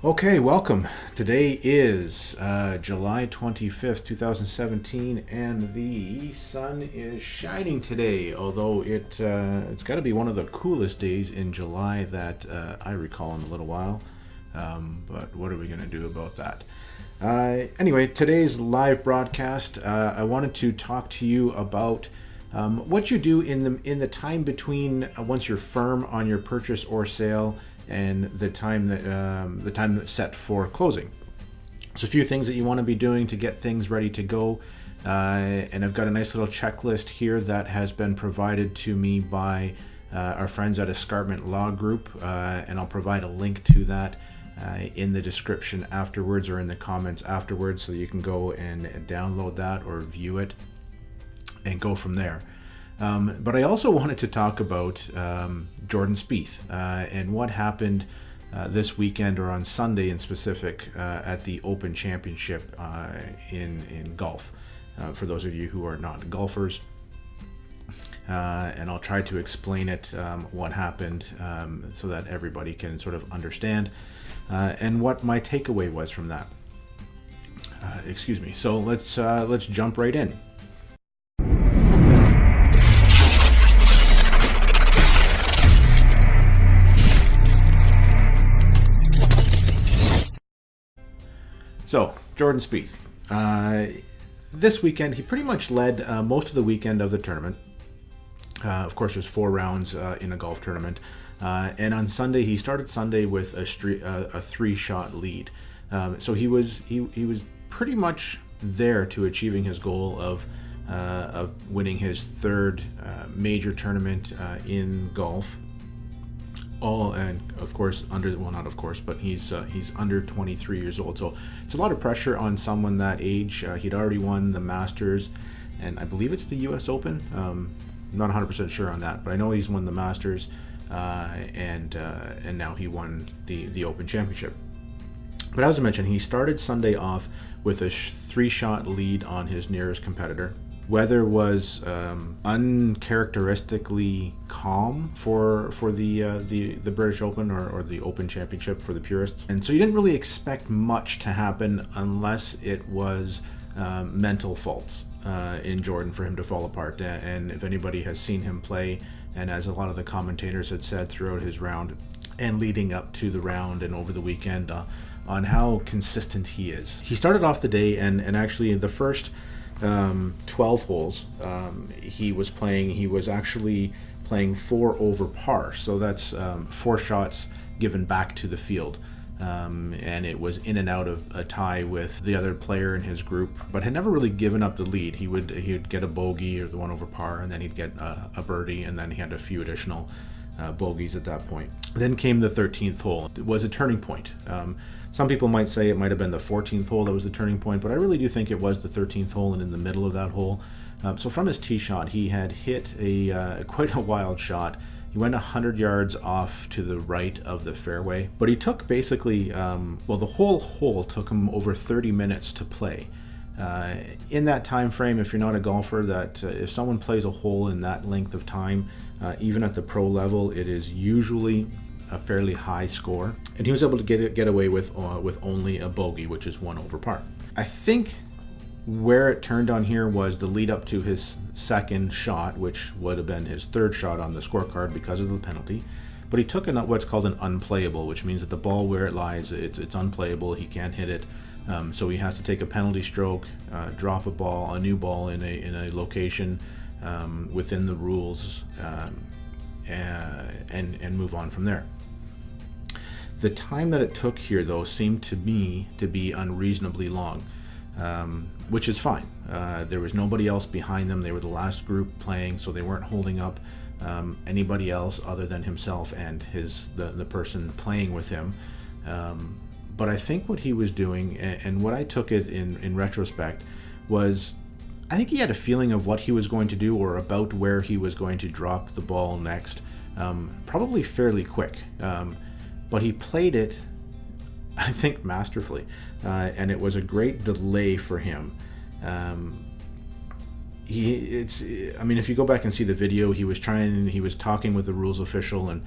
Okay, welcome. Today is July 25th, 2017, and the sun is shining today, although it's got to be one of the coolest days in July that I recall in a little while. But what are we going to do about that? Anyway, today's live broadcast, I wanted to talk to you about what you do in the time between once you're firm on your purchase or sale and the time that's set for closing. So a few things that you want to be doing to get things ready to go, and I've got a nice little checklist here that has been provided to me by our friends at Escarpment Law Group, and I'll provide a link to that in the description afterwards or in the comments afterwards, so you can go and download that or view it and go from there. But I also wanted to talk about Jordan Spieth and what happened this weekend, or on Sunday in specific, at the Open Championship in golf, for those of you who are not golfers. And I'll try to explain it, what happened, so that everybody can sort of understand, and what my takeaway was from that. Excuse me. So let's jump right in. So, Jordan Spieth. This weekend, he pretty much led most of the weekend of the tournament. Of course, there's 4 rounds in a golf tournament. And on Sunday, he started Sunday with a 3-shot lead. So he was pretty much there to achieving his goal of winning his 3rd major tournament in golf. And of course not of course, but he's under 23 years old, so it's a lot of pressure on someone that age. He'd already won the Masters, and I believe it's the US Open. I'm not 100% sure on that, but I know he's won the Masters, and now he won the Open Championship. But as I mentioned, he started Sunday off with a 3-shot lead on his nearest competitor. Weather was uncharacteristically calm for the British Open, or the Open Championship for the purists, and so you didn't really expect much to happen unless it was mental faults in Jordan for him to fall apart. And if anybody has seen him play, and as a lot of the commentators had said throughout his round and leading up to the round and over the weekend, on how consistent he is. He started off the day, and actually the first 12 holes he was actually playing 4 over par, so that's 4 shots given back to the field, and it was in and out of a tie with the other player in his group, but had never really given up the lead. He'd get a bogey or the 1 over par, and then he'd get a birdie, and then he had a few additional bogeys at that point. Then came the 13th hole. It was a turning point. Some people might say it might have been the 14th hole that was the turning point, but I really do think it was the 13th hole, and in the middle of that hole. So from his tee shot, he had hit quite a wild shot. He went 100 yards off to the right of the fairway, but he took basically, the whole hole took him over 30 minutes to play. In that time frame, if you're not a golfer, that if someone plays a hole in that length of time, even at the pro level, it is usually a fairly high score, and he was able to get away with only a bogey, which is 1 over par. I think where it turned on here was the lead up to his 2nd shot, which would have been his 3rd shot on the scorecard because of the penalty. But he took what's called an unplayable, which means that the ball where it lies, it's unplayable. He can't hit it, so he has to take a penalty stroke, drop a new ball in a location within the rules, and move on from there. The time that it took here, though, seemed to me to be unreasonably long, which is fine. There was nobody else behind them. They were the last group playing, so they weren't holding up anybody else other than himself and the person playing with him. But I think what he was doing, and what I took it in retrospect, was I think he had a feeling of what he was going to do, or about where he was going to drop the ball next, probably fairly quick. But he played it, I think, masterfully, and it was a great delay for him. I mean, if you go back and see the video, he was talking with the rules official and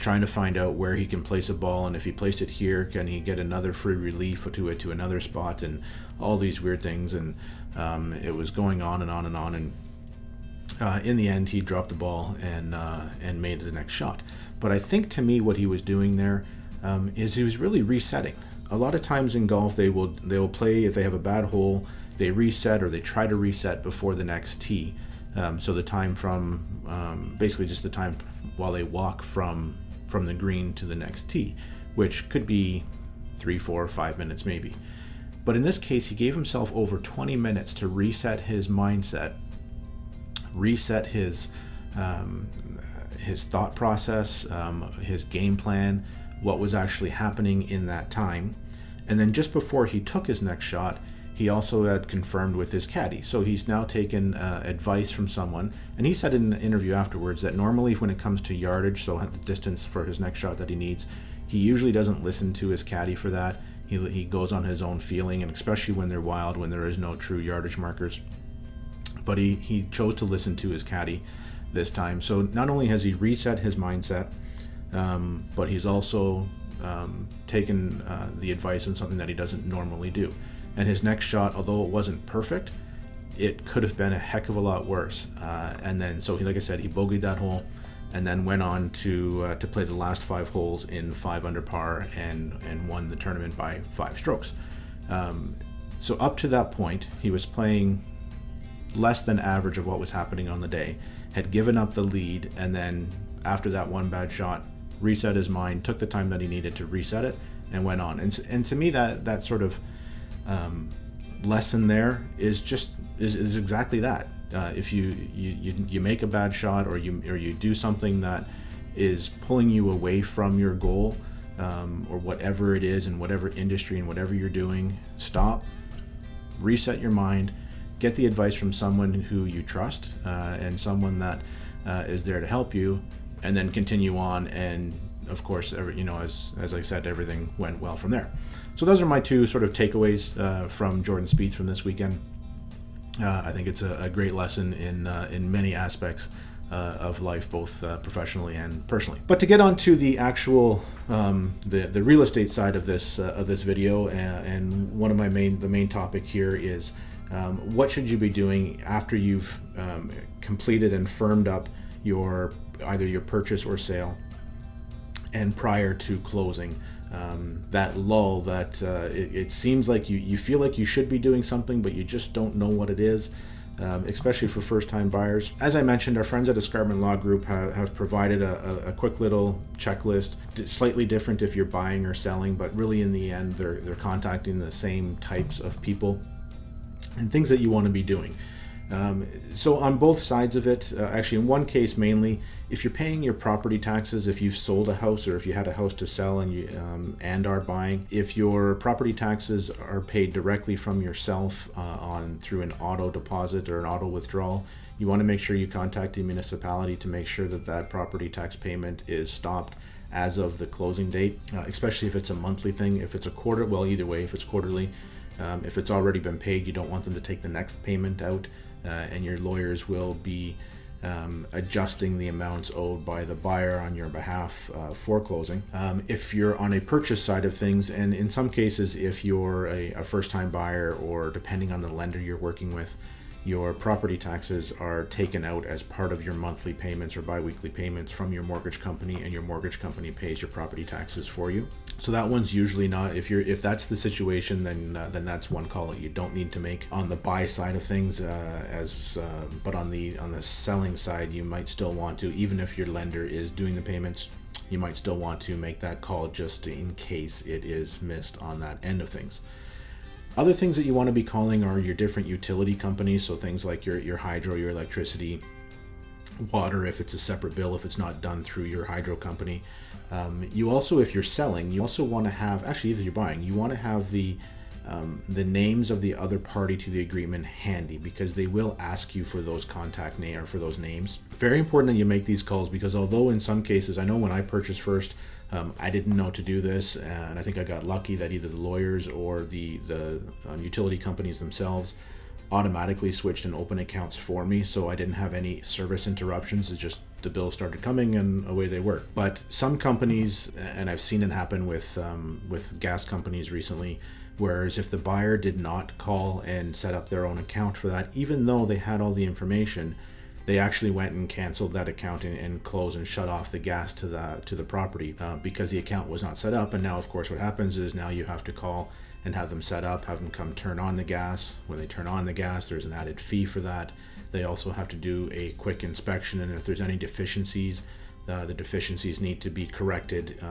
trying to find out where he can place a ball, and if he placed it here, can he get another free relief to another spot, and all these weird things. And it was going on and on and on, and in the end he dropped the ball and made the next shot. But I think, to me, what he was doing there is he was really resetting. A lot of times in golf, they will play, if they have a bad hole, they reset, or they try to reset before the next tee. So the time from basically just the time while they walk from the green to the next tee, which could be 3, 4, 5 minutes maybe. But in this case, he gave himself over 20 minutes to reset his mindset, reset his thought process, his game plan, what was actually happening in that time. And then just before he took his next shot, he also had confirmed with his caddy. So he's now taken advice from someone. And he said in an interview afterwards that normally when it comes to yardage, so the distance for his next shot that he needs, he usually doesn't listen to his caddy for that. He goes on his own feeling, and especially when they're wild, when there is no true yardage markers. But he chose to listen to his caddy this time. So not only has he reset his mindset, but he's also taken the advice on something that he doesn't normally do. And his next shot, although it wasn't perfect, it could have been a heck of a lot worse. And then, so like I said, he bogeyed that hole, and then went on to play the last 5 holes in 5 under par and won the tournament by 5 strokes. So up to that point, he was playing less than average of what was happening on the day, had given up the lead, and then after that one bad shot, reset his mind, took the time that he needed to reset it, and went on. And to me, that sort of lesson there is exactly that. If you make a bad shot, or you do something that is pulling you away from your goal, or whatever it is, in whatever industry and whatever you're doing, stop, reset your mind, get the advice from someone who you trust, and someone that is there to help you, and then continue on. And of course, as I said, everything went well from there. So those are my 2 sort of takeaways from Jordan Spieth from this weekend. I think it's a great lesson in many aspects of life, both professionally and personally. But to get on to the actual the real estate side of this video, and one of the main topic here is what should you be doing after you've completed and firmed up either your purchase or sale, and prior to closing. That lull that it seems like you feel like you should be doing something, but you just don't know what it is, especially for first-time buyers. As I mentioned, our friends at Escarpment Law Group have provided a quick little checklist, slightly different if you're buying or selling, but really in the end they're contacting the same types of people and things that you want to be doing. So on both sides of it, actually in one case mainly, if you're paying your property taxes, if you've sold a house, or if you had a house to sell and you are buying, if your property taxes are paid directly from yourself through an auto deposit or an auto withdrawal, you want to make sure you contact the municipality to make sure that property tax payment is stopped as of the closing date, especially if it's a monthly thing. If it's a quarter, well, either way, if it's quarterly, if it's already been paid, you don't want them to take the next payment out. And your lawyers will be adjusting the amounts owed by the buyer on your behalf for closing. If you're on a purchase side of things, and in some cases if you're a first-time buyer, or depending on the lender you're working with, your property taxes are taken out as part of your monthly payments or bi-weekly payments from your mortgage company, and your mortgage company pays your property taxes for you. So that one's usually not, if that's the situation, then that's one call that you don't need to make on the buy side of things. But on the selling side, you might still want to, even if your lender is doing the payments, you might still want to make that call just in case it is missed on that end of things. Other things that you want to be calling are your different utility companies, so things like your hydro, your electricity, water, if it's a separate bill, if it's not done through your hydro company. You also, if you're selling, you also want to have, actually either you're buying, you want to have the names of the other party to the agreement handy, because they will ask you for those contact name or for those names. Very important that you make these calls, because although in some cases, I know when I purchased first, I didn't know to do this, and I think I got lucky that either the lawyers or the utility companies themselves automatically switched and opened accounts for me, so I didn't have any service interruptions. It's just the bills started coming and away they were. But some companies, and I've seen it happen with gas companies recently, whereas if the buyer did not call and set up their own account for that, even though they had all the information, they actually went and canceled that account and closed and shut off the gas to the property because the account was not set up. And now, of course, what happens is now you have to call and have them set up, have them come turn on the gas. When they turn on the gas, there's an added fee for that. They also have to do a quick inspection, and if there's any deficiencies, the deficiencies need to be corrected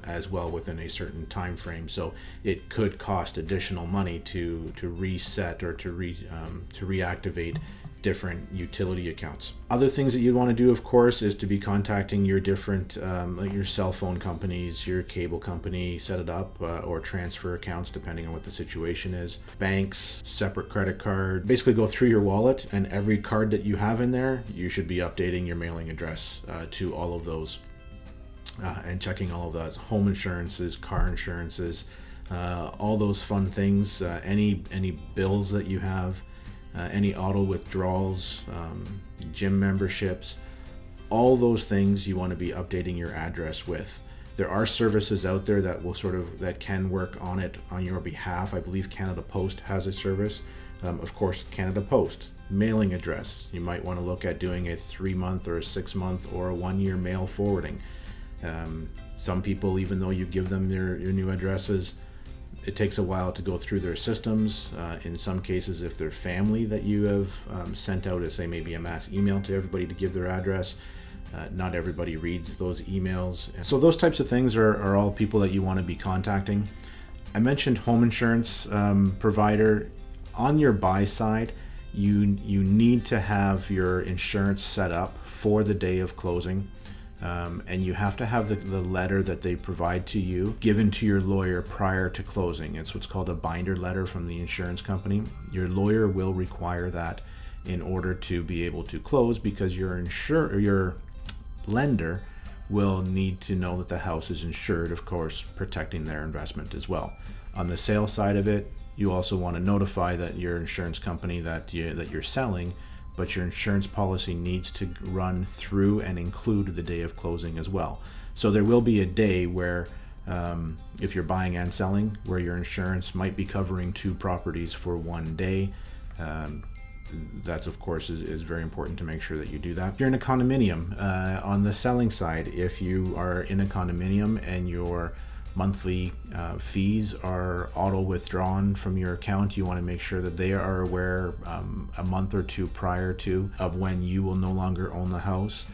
as well within a certain time frame. So it could cost additional money to reset or to reactivate different utility accounts. Other things that you'd want to do, of course, is to be contacting your different like your cell phone companies, your cable company, set it up, or transfer accounts depending on what the situation is. Banks, separate credit card. Basically go through your wallet, and every card that you have in there, you should be updating your mailing address to all of those and checking all of those. Home insurances, car insurances, all those fun things, any bills that you have, any auto withdrawals, gym memberships, all those things you want to be updating your address with. There are services out there that will that can work on it on your behalf. I believe Canada Post has a service. Of course, Canada Post, mailing address. You might want to look at doing a 3-month or a 6-month or a 1-year mail forwarding. Some people, even though you give them your new addresses, it takes a while to go through their systems. In some cases, if they're family that you have sent out, say maybe a mass email to everybody to give their address, not everybody reads those emails. So those types of things are all people that you want to be contacting. I mentioned home insurance provider. On your buy side, you need to have your insurance set up for the day of closing. And you have to have the letter that they provide to you given to your lawyer prior to closing. It's what's called a binder letter from the insurance company. Your lawyer will require that in order to be able to close, because your lender will need to know that the house is insured, of course, protecting their investment as well. On the sale side of it, you also want to notify that your insurance company that you're selling, but your insurance policy needs to run through and include the day of closing as well. So there will be a day where, if you're buying and selling, where your insurance might be covering 2 properties for 1 day. That's, of course, is very important to make sure that you do that. If you're in a condominium, on the selling side, if you are in a condominium and your monthly fees are auto withdrawn from your account, you want to make sure that they are aware a month or 2 prior to of when you will no longer own the house,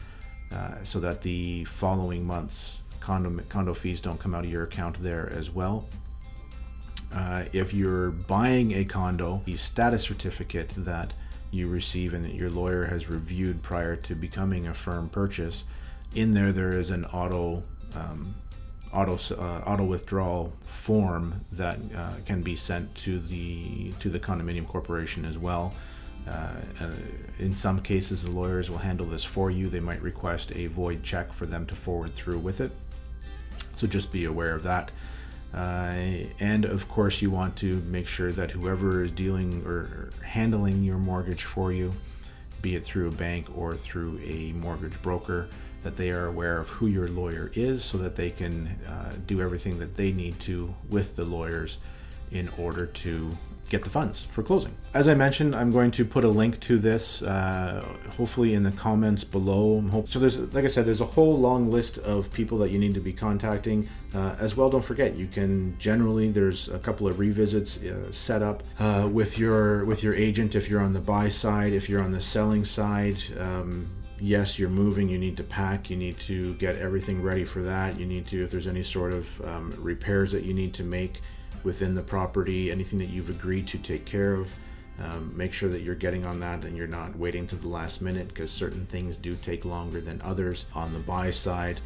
so that the following month's condo fees don't come out of your account there as well. If you're buying a condo, the status certificate that you receive and that your lawyer has reviewed prior to becoming a firm purchase, in there is an auto withdrawal form that can be sent to the condominium corporation as well. In some cases, the lawyers will handle this for you. They might request a void check for them to forward through with it. So just be aware of that. And of course, you want to make sure that whoever is dealing or handling your mortgage for you, be it through a bank or through a mortgage broker, that they are aware of who your lawyer is, so that they can do everything that they need to with the lawyers in order to get the funds for closing. As I mentioned, I'm going to put a link to this hopefully in the comments below. So there's, like I said, there's a whole long list of people that you need to be contacting. As well, don't forget, you can generally, there's a couple of revisits set up with your agent if you're on the buy side. If you're on the selling side, yes, you're moving, you need to pack, you need to get everything ready for that. You need to, if there's any sort of repairs that you need to make within the property, anything that you've agreed to take care of, make sure that you're getting on that and you're not waiting to the last minute, because certain things do take longer than others. On the buy side,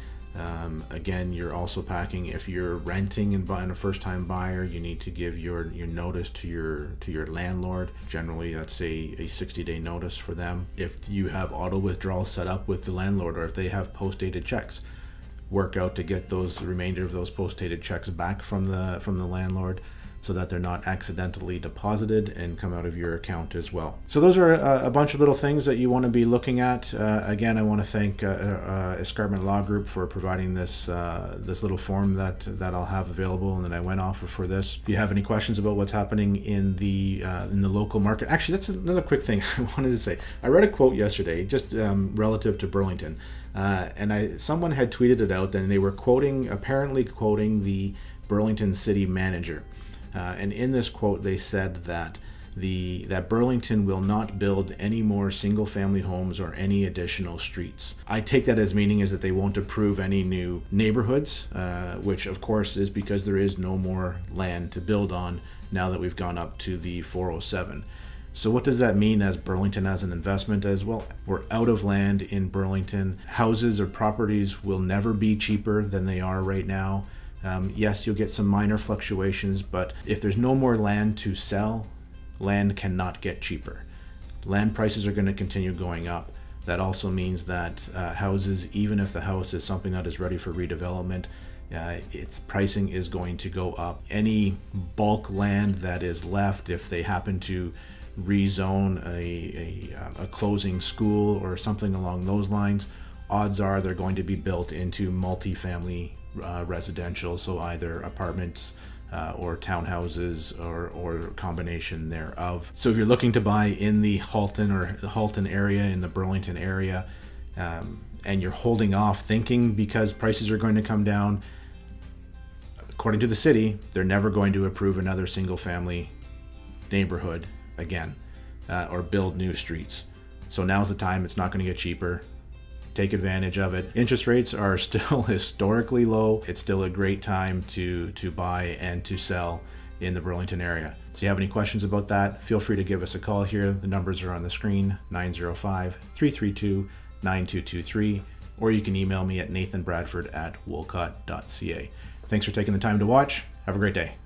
again, you're also packing. If you're renting and buying a first-time buyer, you need to give your notice to your landlord. Generally, that's a 60-day notice for them. If you have auto withdrawal set up with the landlord, or if they have post-dated checks, work out to get the remainder of those post-dated checks back from the landlord. so that they're not accidentally deposited and come out of your account as well. So those are a bunch of little things that you want to be looking at. Again, I want to thank Escarpment Law Group for providing this this little form that I'll have available and that I went off of for this. If you have any questions about what's happening in the local market, actually, that's another quick thing I wanted to say. I read a quote yesterday, just relative to Burlington, and someone had tweeted it out, and they were apparently quoting the Burlington city manager. And in this quote, they said that Burlington will not build any more single-family homes or any additional streets. I take that as meaning is that they won't approve any new neighborhoods, which of course is because there is no more land to build on now that we've gone up to the 407. So what does that mean as Burlington as an investment as well? We're out of land in Burlington. Houses or properties will never be cheaper than they are right now. Yes, you'll get some minor fluctuations, but if there's no more land to sell, land cannot get cheaper. Land prices are going to continue going up. That also means that houses, even if the house is something that is ready for redevelopment, its pricing is going to go up. Any bulk land that is left, if they happen to rezone a closing school or something along those lines, odds are they're going to be built into multifamily residential, so either apartments or townhouses or combination thereof. So if you're looking to buy in the Halton area, in the Burlington area, and you're holding off thinking because prices are going to come down, according to the city, they're never going to approve another single family neighborhood again or build new streets. So now's the time. It's not going to get cheaper. Take advantage of it. Interest rates are still historically low. It's still a great time to buy and to sell in the Burlington area. So if you have any questions about that, feel free to give us a call here. The numbers are on the screen, 905-332-9223, or you can email me at nathanbradford@wolcott.ca. Thanks for taking the time to watch. Have a great day.